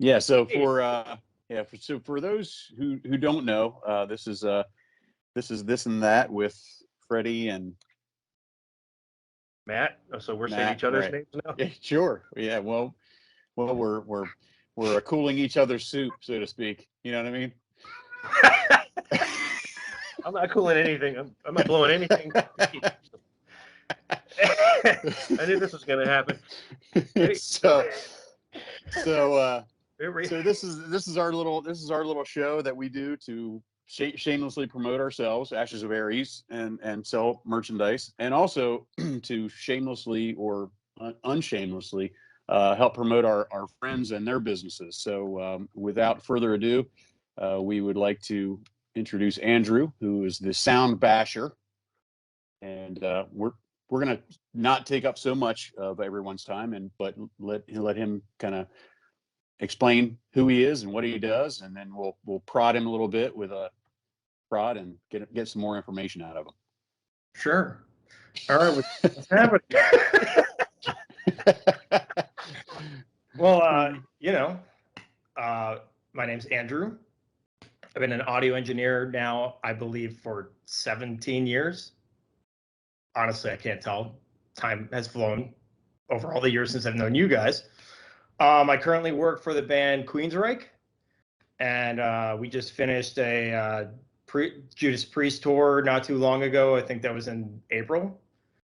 Yeah. So for those who don't know, this is This and That with Freddie and Matt. So we're saying Matt. each other's Right. names now. Yeah, sure. Yeah. Well, we're cooling each other's soup, so to speak. You know what I mean? I'm not cooling anything. I'm not blowing anything. I knew this was going to happen. Hey, so this is our little show that we do to shamelessly promote ourselves, Ashes of Aries, and sell merchandise, and also to shamelessly or unshamelessly help promote our friends and their businesses. So without further ado, we would like to introduce Andrew, who is the sound basher, and we're gonna not take up so much of everyone's time, but let him kind of explain who he is and what he does, and then we'll prod him a little bit with a prod and get some more information out of him. Sure. All right, what's happening? Well, my name's Andrew. I've been an audio engineer now, I believe, for 17 years. Honestly, I can't tell. Time has flown over all the years since I've known you guys. I currently work for the band Queensryche, and we just finished a Judas Priest tour not too long ago. I think that was in April.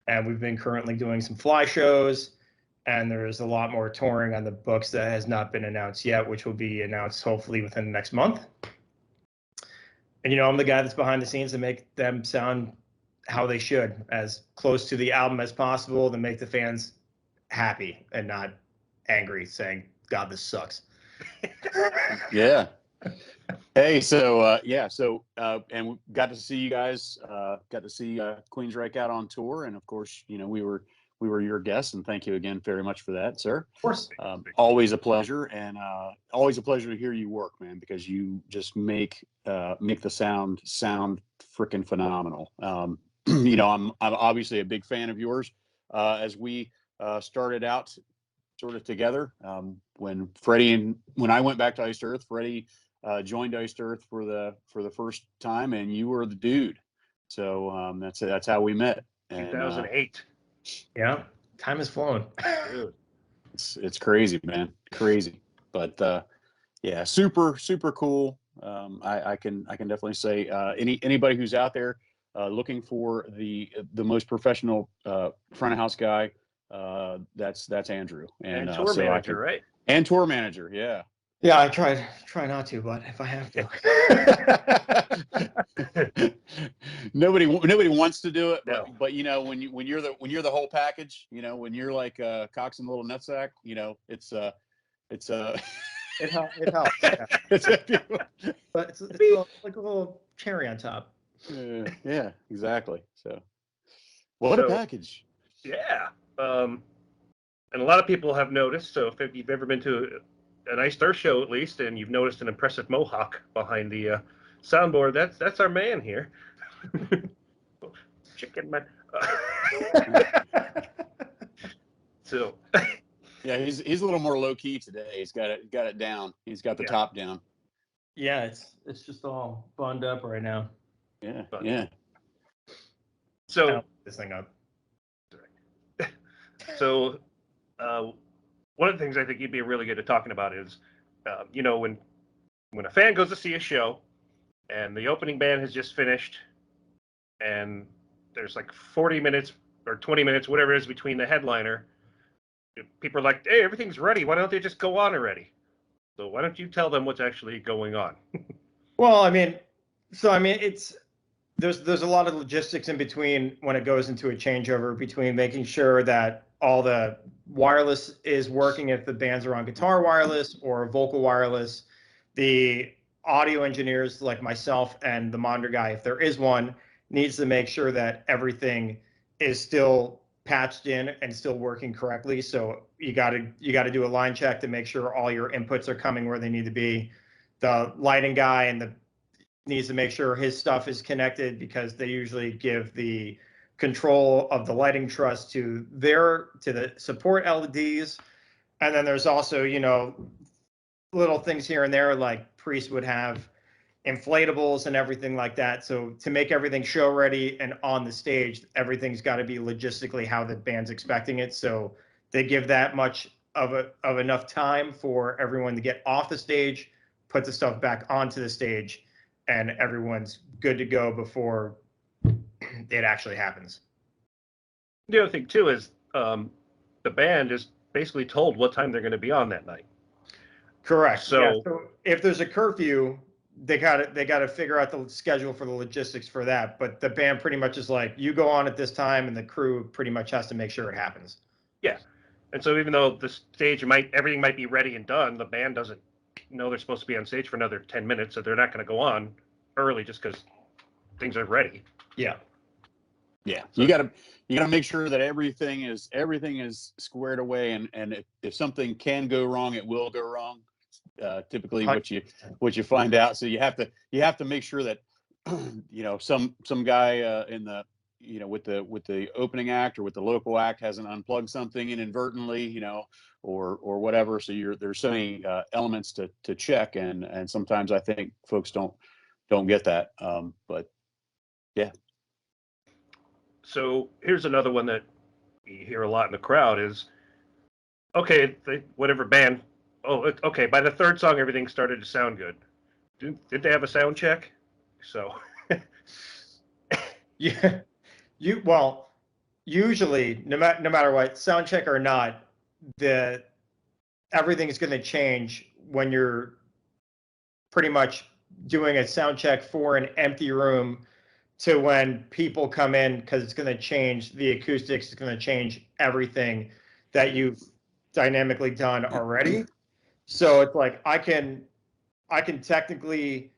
And we've been currently doing some fly shows, and there's a lot more touring on the books that has not been announced yet, which will be announced hopefully within the next month. And, I'm the guy that's behind the scenes to make them sound how they should, as close to the album as possible, to make the fans happy and not angry, saying, God, this sucks. Yeah. Hey, so and we got to see you guys, got to see Queensryche out on tour, and of course, we were your guests, and thank you again very much for that, sir. Of course. Always a pleasure, and always a pleasure to hear you work, man, because you just make the sound freaking phenomenal. I'm obviously a big fan of yours. As we started out sort of together, when I went back to Iced Earth, Freddie joined Iced Earth for the first time, and you were the dude. So that's how we met. 2008. Yeah, time has flown. Dude. It's crazy, man, crazy. But yeah, super cool. I can definitely say anybody who's out there looking for the most professional front of house guy, that's Andrew. And tour manager, right? And tour manager, yeah. Yeah, I try not to, but if I have to. Nobody wants to do it, No. but when you're the whole package, when you're like Cox and Little Nutsack, it's it helps. Yeah. But it's like a little cherry on top. Yeah, exactly. So what a package. Yeah. And a lot of people have noticed, so if you've ever been to an Iced Earth show at least, and you've noticed an impressive mohawk behind the soundboard, that's our man here. Chicken man. So yeah, he's a little more low key today. He's got it down. He's got the top down. Yeah, it's just all bunded up right now. Yeah, yeah. So this thing up. So one of the things I think you'd be really good at talking about is, when a fan goes to see a show and the opening band has just finished and there's like 40 minutes or 20 minutes, whatever it is, between the headliner, people are like, hey, everything's ready. Why don't they just go on already? So why don't you tell them what's actually going on? Well, it's there's a lot of logistics in between when it goes into a changeover, between making sure that all the wireless is working if the bands are on guitar wireless or vocal wireless. The audio engineers like myself and the monitor guy, if there is one, needs to make sure that everything is still patched in and still working correctly. So you got to do a line check to make sure all your inputs are coming where they need to be. The lighting guy needs to make sure his stuff is connected, because they usually give the control of the lighting truss to the support LEDs. And then there's also, little things here and there, like Priest would have inflatables and everything like that. So to make everything show ready and on the stage, everything's got to be logistically how the band's expecting it. So they give that much of enough time for everyone to get off the stage, put the stuff back onto the stage, and everyone's good to go before it actually happens. The other thing too is the band is basically told what time they're going to be on that night. Correct. So, so if there's a curfew, they got to figure out the schedule for the logistics for that. But the band pretty much is like, you go on at this time, and the crew pretty much has to make sure it happens. yeah. And so even though the stage everything might be ready and done, the band doesn't know they're supposed to be on stage for another 10 minutes, so they're not going to go on early just because things are ready. Yeah. Yeah, So, you gotta make sure that everything is squared away, and if something can go wrong, it will go wrong. Typically, what you find out. So you have to make sure that some guy in the with the opening act or with the local act hasn't unplugged something inadvertently, or whatever. So there's so many elements to check, and sometimes I think folks don't get that. But yeah. So here's another one that you hear a lot in the crowd is, okay, whatever band, okay, by the third song, everything started to sound good. Did they have a sound check? So. Yeah. Well, usually, no matter what, sound check or not, everything is going to change when you're pretty much doing a sound check for an empty room to when people come in, because it's going to change the acoustics. It's going to change everything that you've dynamically done already. So it's like I can technically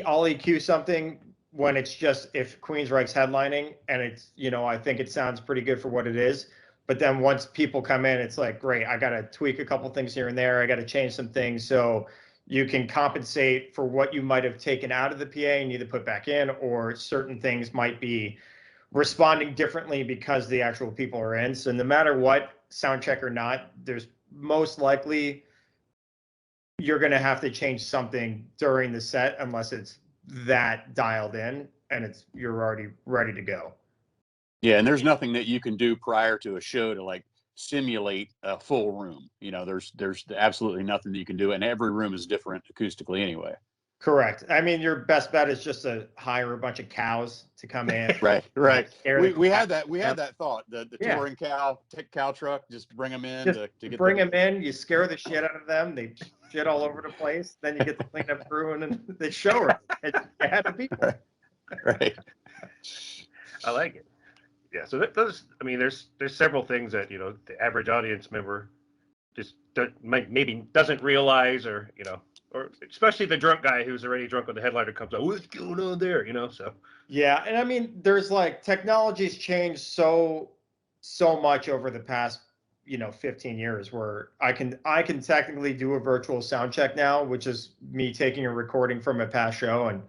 I'll EQ something when it's just if Queensryche's headlining and it's I think it sounds pretty good for what it is. But then once people come in, it's like, great, I got to tweak a couple things here and there. I got to change some things so you can compensate for what you might have taken out of the PA and either put back in, or certain things might be responding differently because the actual people are in. So no matter what, sound check or not, there's most likely you're going to have to change something during the set unless it's that dialed in and you're already ready to go. Yeah, and there's nothing that you can do prior to a show to like simulate a full room. There's absolutely nothing that you can do, and every room is different acoustically anyway. Correct. I mean, your best bet is just to hire a bunch of cows to come in. Right. We had that thought. The touring cow truck, just bring them in to get bring them in. You scare the shit out of them. They shit all over the place. Then you get the cleanup crew and then the show and you have the people. Right. I like it. Yeah. So there's several things that the average audience member just maybe doesn't realize, or especially the drunk guy who's already drunk when the headliner comes out. What's going on there? So. Yeah, and I mean, there's like technology's changed so much over the past 15 years, where I can technically do a virtual sound check now, which is me taking a recording from a past show and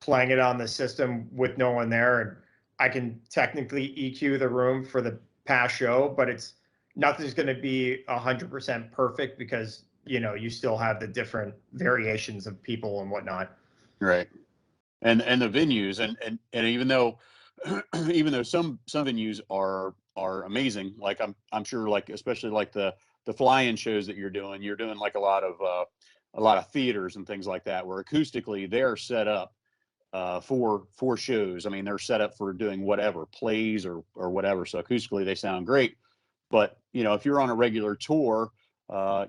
playing it on the system with no one there, and I can technically EQ the room for the past show, but nothing's going to be 100% perfect because you still have the different variations of people and whatnot. Right. And the venues and even though some venues are amazing, like I'm sure, like especially like the fly-in shows that you're doing like a lot of theaters and things like that, where acoustically they're set up for shows. I mean, they're set up for doing whatever plays or whatever. So acoustically they sound great. But if you're on a regular tour,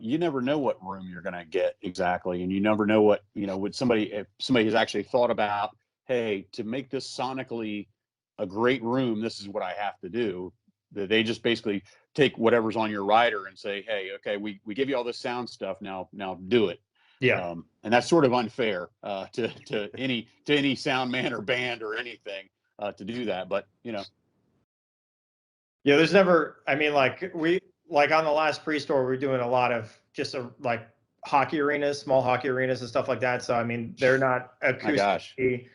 you never know what room you're going to get exactly, and you never know what if somebody has actually thought about, hey, to make this sonically a great room, this is what I have to do. They just basically take whatever's on your rider and say, hey, okay, we give you all this sound stuff, now do it. Yeah. And that's sort of unfair to any sound man or band or anything to do that, but Yeah, there's never, I mean, like on the last pre-store, we're doing a lot of just like hockey arenas, small hockey arenas and stuff like that. So, I mean, they're not acoustically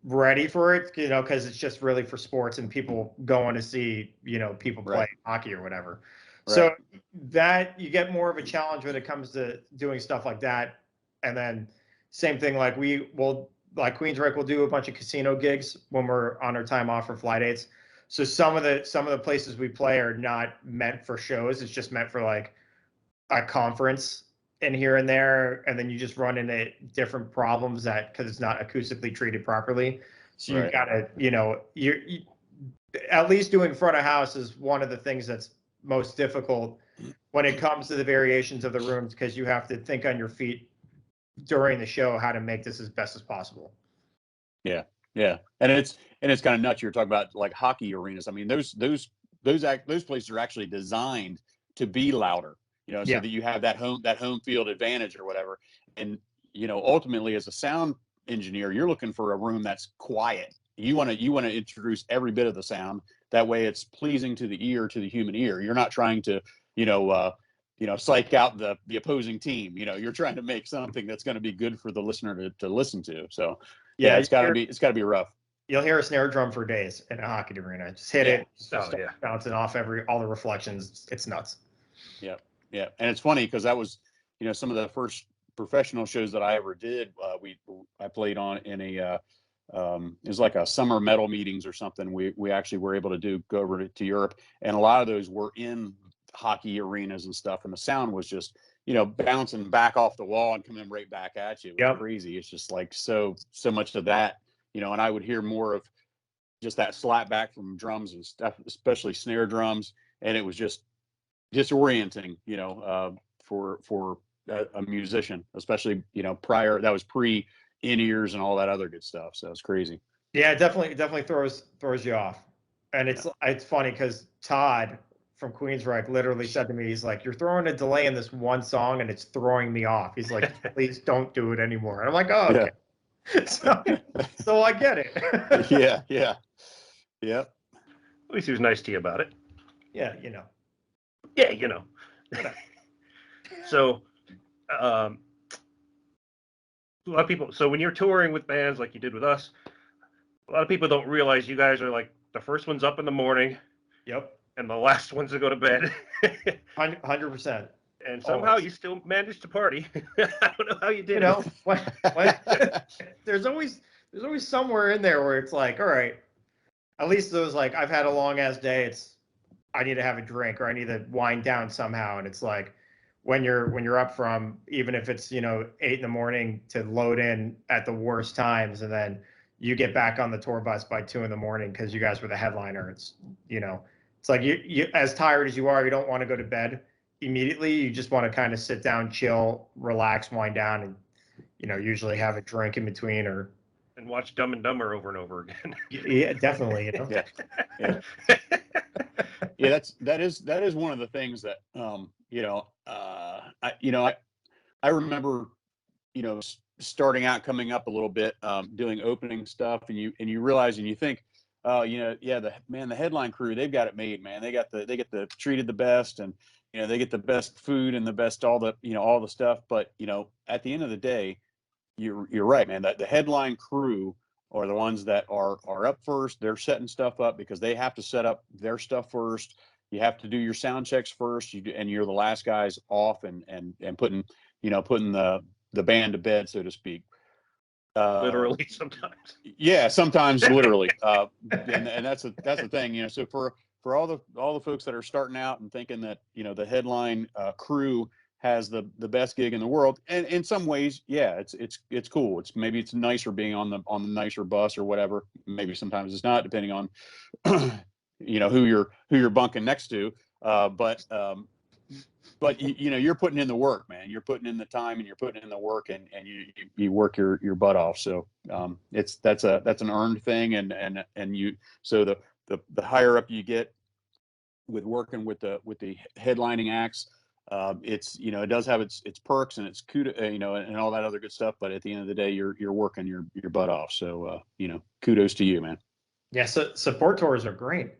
ready for it, because it's just really for sports and people going to see, people play hockey or whatever. So that you get more of a challenge when it comes to doing stuff like that. And then same thing, like like Queensryche will do a bunch of casino gigs when we're on our time off for fly dates. So some of the places we play are not meant for shows. It's just meant for like a conference in here and there. And then you just run into different problems because it's not acoustically treated properly. So you've got to, you at least doing front of house is one of the things that's most difficult when it comes to the variations of the rooms, because you have to think on your feet during the show how to make this as best as possible. Yeah, and it's kind of nuts. You're talking about like hockey arenas. I mean, those places are actually designed to be louder, so that you have that home field advantage or whatever. And ultimately, as a sound engineer, you're looking for a room that's quiet. You want to introduce every bit of the sound. That way, it's pleasing to the ear, to the human ear. You're not trying to, psych out the opposing team. You're trying to make something that's going to be good for the listener to listen to. So yeah, it's got to be rough. You'll hear a snare drum for days in a hockey arena. Just hit it, bouncing off all the reflections. It's nuts. Yeah, and it's funny because that was, some of the first professional shows that I ever did. I played on in a. It was like a summer metal meetings or something. We actually were able to go over to Europe, and a lot of those were in hockey arenas and stuff, and the sound was just bouncing back off the wall and coming right back at you. It was crazy. It's just like so much of that, and I would hear more of just that slap back from drums and stuff, especially snare drums, and it was just disorienting, for a musician, especially prior. That was pre in-ears and all that other good stuff. So it's crazy. Yeah, it definitely throws you off. And it's funny because Todd from Queensryche literally said to me, he's like, "You're throwing a delay in this one song and it's throwing me off." He's like, "Please don't do it anymore." And I'm like, "Oh, okay." Yeah. So I get it. Yeah. At least he was nice to you about it. Yeah, Yeah, So a lot of people, so when you're touring with bands like you did with us, a lot of people don't realize you guys are like the first ones up in the morning. Yep. And the last ones to go to bed. 100%. And somehow you still managed to party. I don't know how you did it. When, there's always somewhere in there where it's like, all right, at least those, like, I've had a long ass day. I need to have a drink or I need to wind down somehow. And it's like, when you're up from, even if it's 8 a.m. to load in at the worst times, and then you get back on the tour bus by 2 a.m. because you guys were the headliner. It's it's like you as tired as you are, you don't want to go to bed immediately. You just want to kind of sit down, chill, relax, wind down, and usually have a drink in between and watch Dumb and Dumber over and over again. Yeah, definitely. Yeah, that is one of the things that I remember starting out, coming up a little bit, doing opening stuff, and you realize and you think, the headline crew, they've got it made, man. They get the treated the best, and they get the best food and the best all the stuff. But at the end of the day, you're right, man. That the headline crew are the ones that are up first. They're setting stuff up because they have to set up their stuff first. You have to do your sound checks first. And you're the last guys off and putting the band to bed, so to speak. Literally sometimes. Yeah, sometimes literally. And that's the thing, So for all the folks that are starting out and thinking that the headline crew has the best gig in the world, and in some ways, yeah, it's cool. Maybe it's nicer being on the nicer bus or whatever. Maybe sometimes it's not, depending on who you're bunking next to. But you're putting in the work, man. You're putting in the time and you're putting in the work, and you work your butt off. So that's an earned thing, and you, so the higher up you get with working with the headlining acts, it does have its perks and its and all that other good stuff. But at the end of the day, you're working your butt off. So kudos to you, man. Yeah. So support tours are great.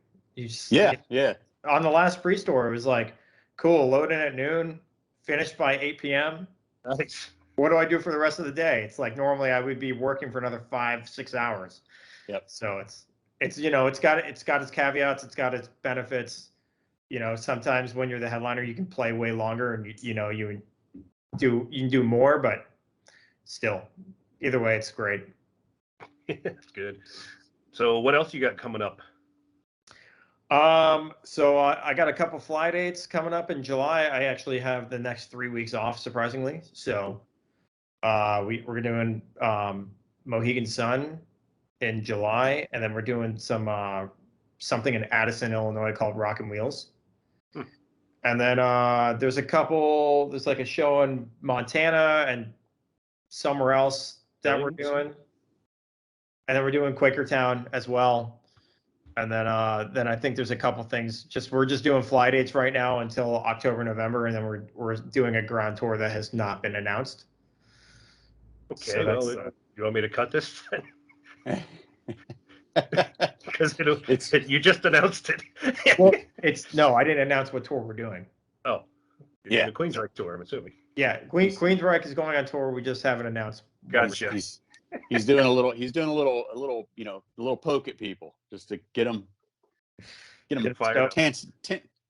Yeah. On the last pre-store, it was like, cool, load in at noon, finished by 8 p.m. Nice. What do I do for the rest of the day? It's like normally I would be working for another 5-6 hours. Yep. So it's got its caveats, it's got its benefits. sometimes when you're the headliner, you can play way longer, and you can do more, but still, either way, it's great. That's good. So what else you got coming up? So I got a couple fly dates coming up in July. I actually have the next 3 weeks off, surprisingly. So we're doing Mohegan Sun in July, and then we're doing something in Addison, Illinois called Rock and Wheels. And then there's like a show in Montana and somewhere else that we're doing. And then we're doing Quakertown as well. And then I think there's a couple things. We're just doing fly dates right now until October, November, and then we're doing a ground tour that has not been announced. Okay, So well, you want me to cut this? Because you just announced it. Well, no, I didn't announce what tour we're doing. Oh, you're doing the Queensryche tour, I'm assuming. Yeah, Queensryche is going on tour. We just haven't announced. Gotcha. He's doing a little poke at people just to get them fired up.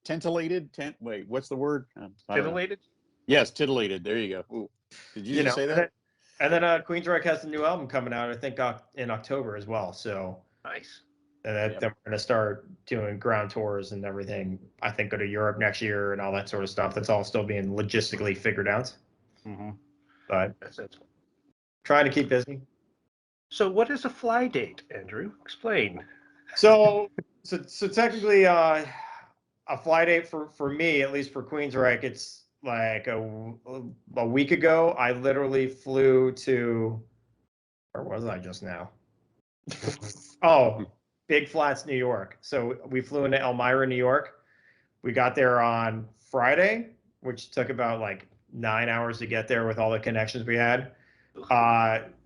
Titillated. Wait, what's the word? Titillated? Yes, titillated. There you go. Ooh. Did you just say that? And then Queensryche has a new album coming out, I think, in October as well. So nice. And then we're going to start doing ground tours and everything. I think go to Europe next year and all that sort of stuff. That's all still being logistically figured out. Mm-hmm. But that's it. Trying to keep busy. So what is a fly date, Andrew? Explain. So technically, a fly date for me, at least for Queensryche, it's like a week ago. I literally flew to, where was I just now? Big Flats, New York. So we flew into Elmira, New York. We got there on Friday, which took about like 9 hours to get there with all the connections we had.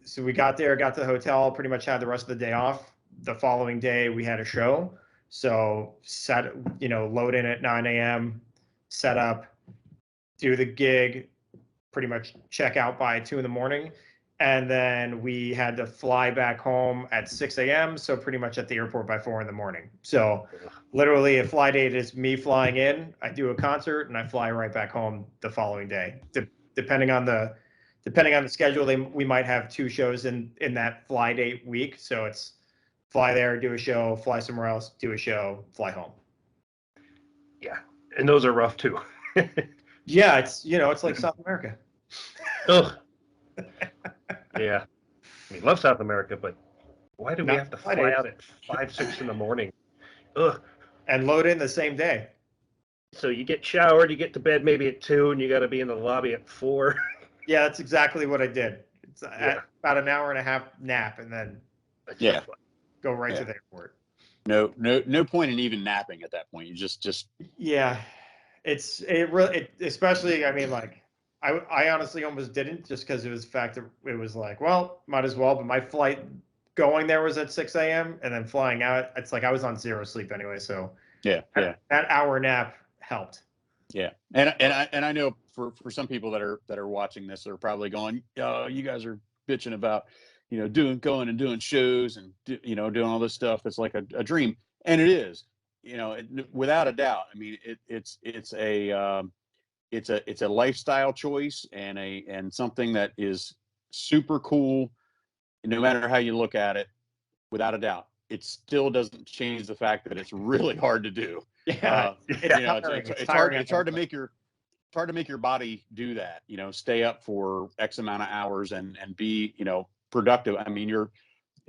So we got there, got to the hotel, pretty much had the rest of the day off. The following day we had a show. So load in at 9 a.m., set up, do the gig, pretty much check out by 2 a.m. And then we had to fly back home at 6 a.m. So pretty much at the airport by 4 a.m. So literally a fly date is me flying in, I do a concert, and I fly right back home the following day. Depending on the schedule, we might have 2 shows in that fly date week. So it's fly there, do a show, fly somewhere else, do a show, fly home. Yeah, and those are rough too. Yeah, it's like South America. Ugh. Yeah, I mean, love South America, but why do we have to fly out at 5, 6 in the morning? Ugh. And load in the same day. So you get showered, you get to bed maybe at 2, and you got to be in the lobby at 4. Yeah, that's exactly what I did. It's about an hour and a half nap, and then go right to the airport. No point in even napping at that point. You just it really especially. I mean, like I honestly almost didn't, just because it was the fact that it was like, well, might as well. But my flight going there was at 6 a.m. and then flying out, it's like I was on zero sleep anyway. So that hour nap helped. Yeah, and I know for some people that are watching this, they're probably going, you guys are bitching about, going and doing shows and doing all this stuff. It's like a dream, and it is, without a doubt. I mean, it's a lifestyle choice and something that is super cool, no matter how you look at it. Without a doubt, it still doesn't change the fact that it's really hard to do. It's hard to make your body do that. Stay up for X amount of hours and be productive. I mean, a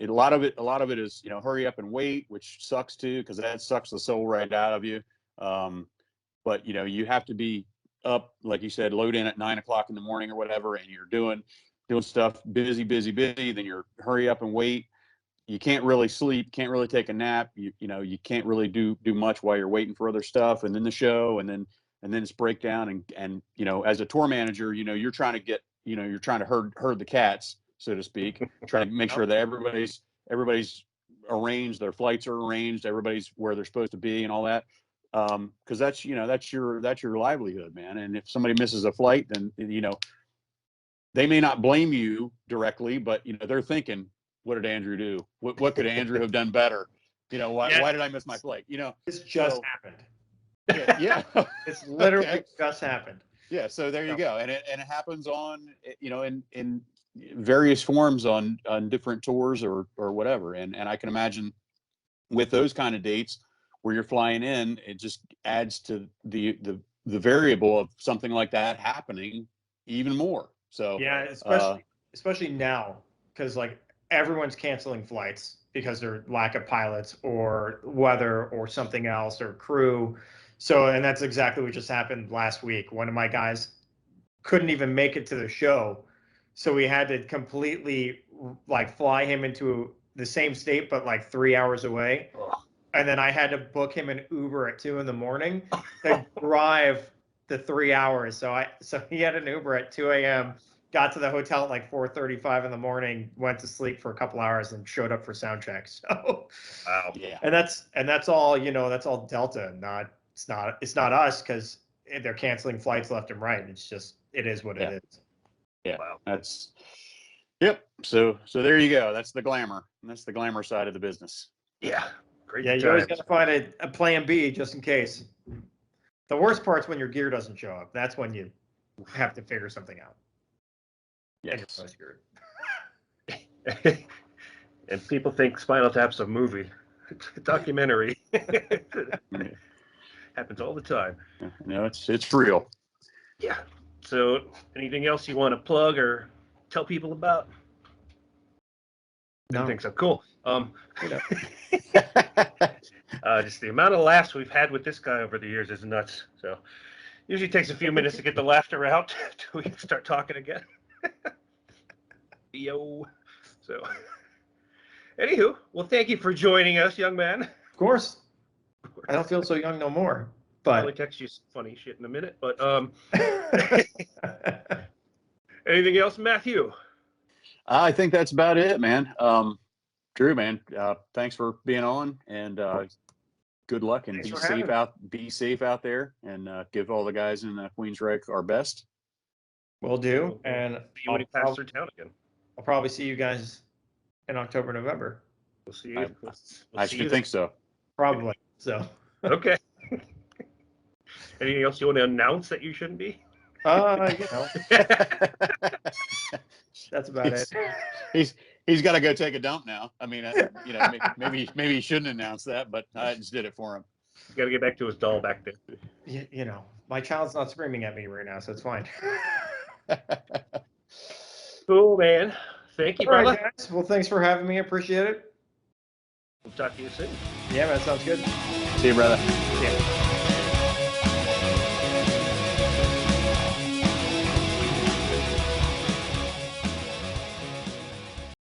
lot of it is hurry up and wait, which sucks too, because that sucks the soul right out of you. But you have to be up, like you said, load in at 9 o'clock in the morning or whatever, and you're doing stuff, busy. Then you're hurry up and wait. You can't really sleep, can't really take a nap. You can't really do much while you're waiting for other stuff, and then the show, and then it's breakdown. And as a tour manager, you're trying to get, you're trying to herd the cats, so to speak, trying to make sure that everybody's arranged, their flights are arranged, everybody's where they're supposed to be, and all that. Because that's your livelihood, man. And if somebody misses a flight, then they may not blame you directly, but they're thinking, what did Andrew do? What could Andrew have done better? Why did I miss my flight? This just happened. Yeah. It's literally Okay. just happened. Yeah. So there you go. And it happens on, in various forms on different tours or whatever. And I can imagine with those kind of dates where you're flying in, it just adds to the variable of something like that happening even more. So Yeah, especially now, because like everyone's canceling flights because there's lack of pilots or weather or something else or crew. So, and that's exactly what just happened last week. One of my guys couldn't even make it to the show, so we had to completely like fly him into the same state but like 3 hours away. And then I had to book him an Uber at 2 a.m. to drive the 3 hours. So he had an Uber at 2 a.m., got to the hotel at like 4:35 in the morning, went to sleep for a couple hours, and showed up for sound check. So Wow. yeah. and that's all, that's all Delta. It's not us, because they're canceling flights left and right. It's just, it is what it is. Yeah. Wow. That's yep. So there you go. That's the glamour. That's the glamour side of the business. Yeah. Great Yeah, you always got times. to find a plan B just in case. The worst part's when your gear doesn't show up. That's when you have to figure something out. And you're Yes. so screwed. And people think Spinal Tap's a movie, a documentary. Happens all the time. No, it's real. Yeah. So, anything else you want to plug or tell people about? Didn't No. think so. Cool. You know. Just the amount of laughs we've had with this guy over the years is nuts. So, usually takes a few minutes to get the laughter out till we start talking again. Yo. So, anywho, well, thank you for joining us, young man. Of course. I don't feel so young no more. I'll probably But text you some funny shit in a minute. But anything else, Matthew? I think that's about it, man. Drew, man, thanks for being on, and good luck, and Thanks be for having me. be safe out there, and give all the guys in Queensryche our best. Will do. And See you when you pass through town again. I'll probably see you guys in October, November. We'll see you. I should think so. Probably. So. Okay. Anything else you want to announce that you shouldn't be? That's about it. He's got to go take a dump now. I mean, maybe he shouldn't announce that, but I just did it for him. He's got to get back to his doll back there. My child's not screaming at me right now, so it's fine. Cool, man. Thank you, All right, brother. guys. Well, thanks for having me. I appreciate it. We'll talk to you soon. Yeah, man, sounds good. See you, brother. Yeah.